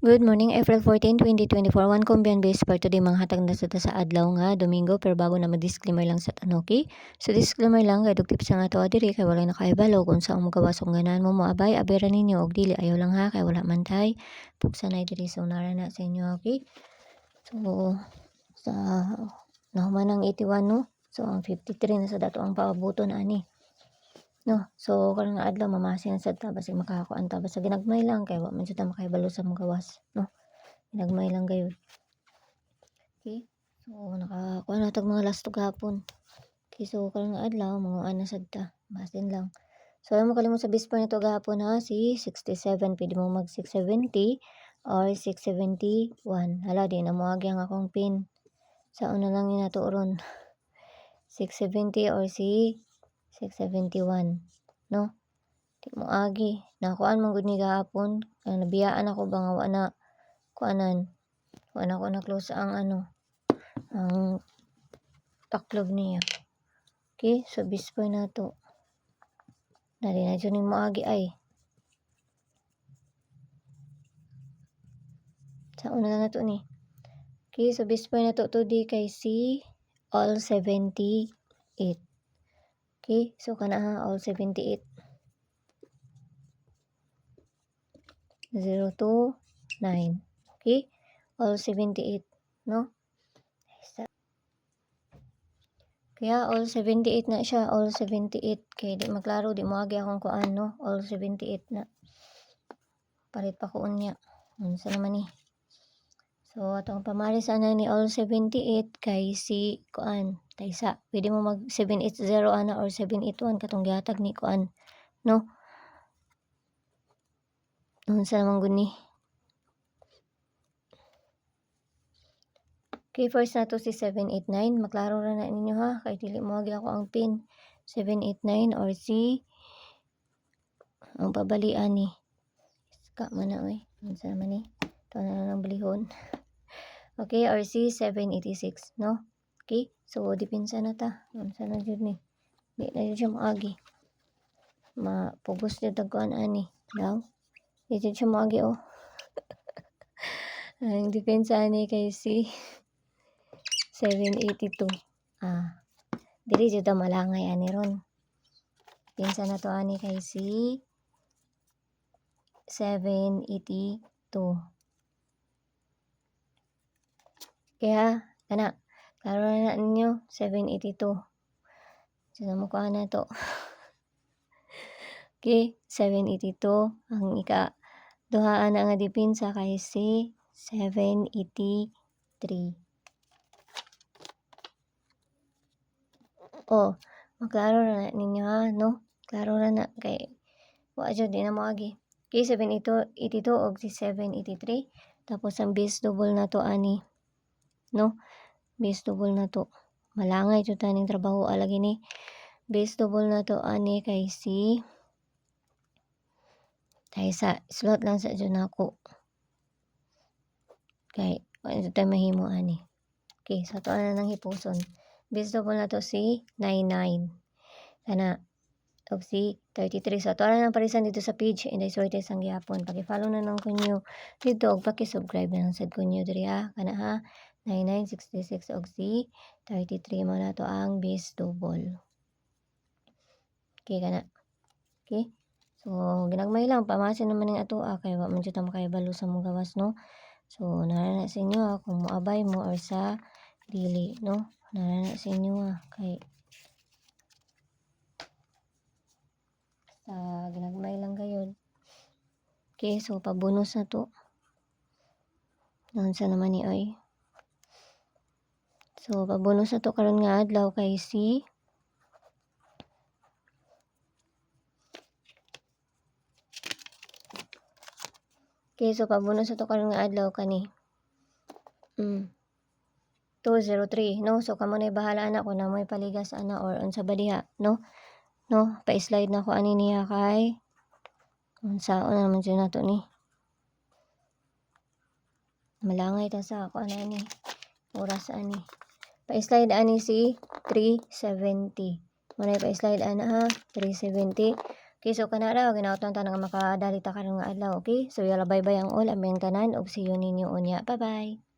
Good morning, April 14, 2024. One Combian base for today mga hatag na sa adlaw nga Domingo, pero bago na mag-disclaimer lang sa tanoki. So disclaimer lang kay dugtip sa nga to diri kay wala nakahibalo kung sa gawas ug ganan mo moabay abera ninyo og dili ayaw lang ha kay wala man tay pugsanay diri so nara na sa inyo, okay? So sa nahuman ang 81 no. So ang 53 na sa dato ang paabuton ani. No, so karon nga adlaw mamasin sad ta basig makakuan ta basta ginagmay lang kay wa man jud ta makahibalo sa mga gawas, no. Ginagmay lang gayud. Okay? So nakakuha na tag mga last gapon. Okay, so karon nga adlaw manguan na sad ta. Basin lang. So ayaw mo kalimot sa bispo nito gahapon ha, si 67 pwede mo mag 670 or 671. Hala di na mo agi ang akong pin. Sa una lang yun nato ron. 670 or si 671, no? Di mo agi. Nakuan man gud ni gahapon. Ang nabiyaan ako ba nga wa na kuanan. Wa na ko na close ang ang taklob niya. Okay, so bispoy na to. Dali na dyan mo agi ay. Sa una na to ni. Okay, so bispoy na to di kay si all 78. Okay, so kana ha, all 78. 0 to 9. Okay, all 78, no? Kaya all 78 na siya, all 78. Kaya di maklaro, di mo agi akong kuan, no? All 78 na. Palit pa ko unya. Unsa naman ni? So atong pamaris ana ni all 78 kay si kuan taysa. Pwede mo mag 780 ana or 781 katong gihatag ni kuan, no? Unsa naman gud ni? Okay, first na to si 789. Maklaro ra na ninyo ha kay dili mo agi ako ang pin. 789 or si ang pabalian ni. Ka man na oy. Unsa naman ni? Ito na lang balihon. Okay, or si 786, no? Okay, so dipinsa na ta. Unsa na jud ni? Di na jud siya maagi. Mapugos jud tagkuan ani. Daw. Di jud siya maagi oh. Ang depensa ani kay si 782. Dili jud ta malangay ani ron. Pinsa na to ani kay si 782. Kaya kana klaro na ninyo 782. Sino mo kuha na to? Okay, 782 ang duhaan na nga dipinsa kay si 783. Oh, maklaro na ninyo ha, no? Klaro na kay wa jud di na mo agi. Okay, 782 og si 783. Tapos ang base double na to ani, no? Base double na to. Malangay jud taning trabaho lagi ni. Base double na to ani kay si taysa slot lang sa jud nako. Kay wala jud tay mahimo ani. Okay, so to na nang hipuson. Base double na to si 99. Kana og si 33. So to na nang parisan dito sa page Inday Sorte sang gihapon. Paki-follow na nang kunyo dito og paki-subscribe na nang sad kunyo diri ha. Kana ha 9966 og si 33 mo na to ang base double. Okay kana. Okay. So ginagmay lang pamasin naman ning ato kay wa man jud ta makahibalo sa mga gawas, no. So nara na sa inyo kung moabay mo or sa dili, no. Nara na sa inyo kay sa ginagmay lang gayud. Okay, so pabonus na to. Unsa naman ni oy? So pabonus na to karon nga adlaw kay si Okay, so pabonus na to karon nga adlaw kani 203, no? So kamo na bahala na kung namoy paligas ana or unsa ba diha, no? No, pa-slide na ko ani niya kay unsa na naman jud nato ni. Malangay ta sa ako ana ni. Oras ani. Pa-slide ani si 370. Muna pa-slide ana ha, 370. Okay, so kana raw ginaot ta nga makadali ta karon nga adlaw, okay? So yala bye-bye ang all aming tanan ug see you ninyo unya. Bye-bye.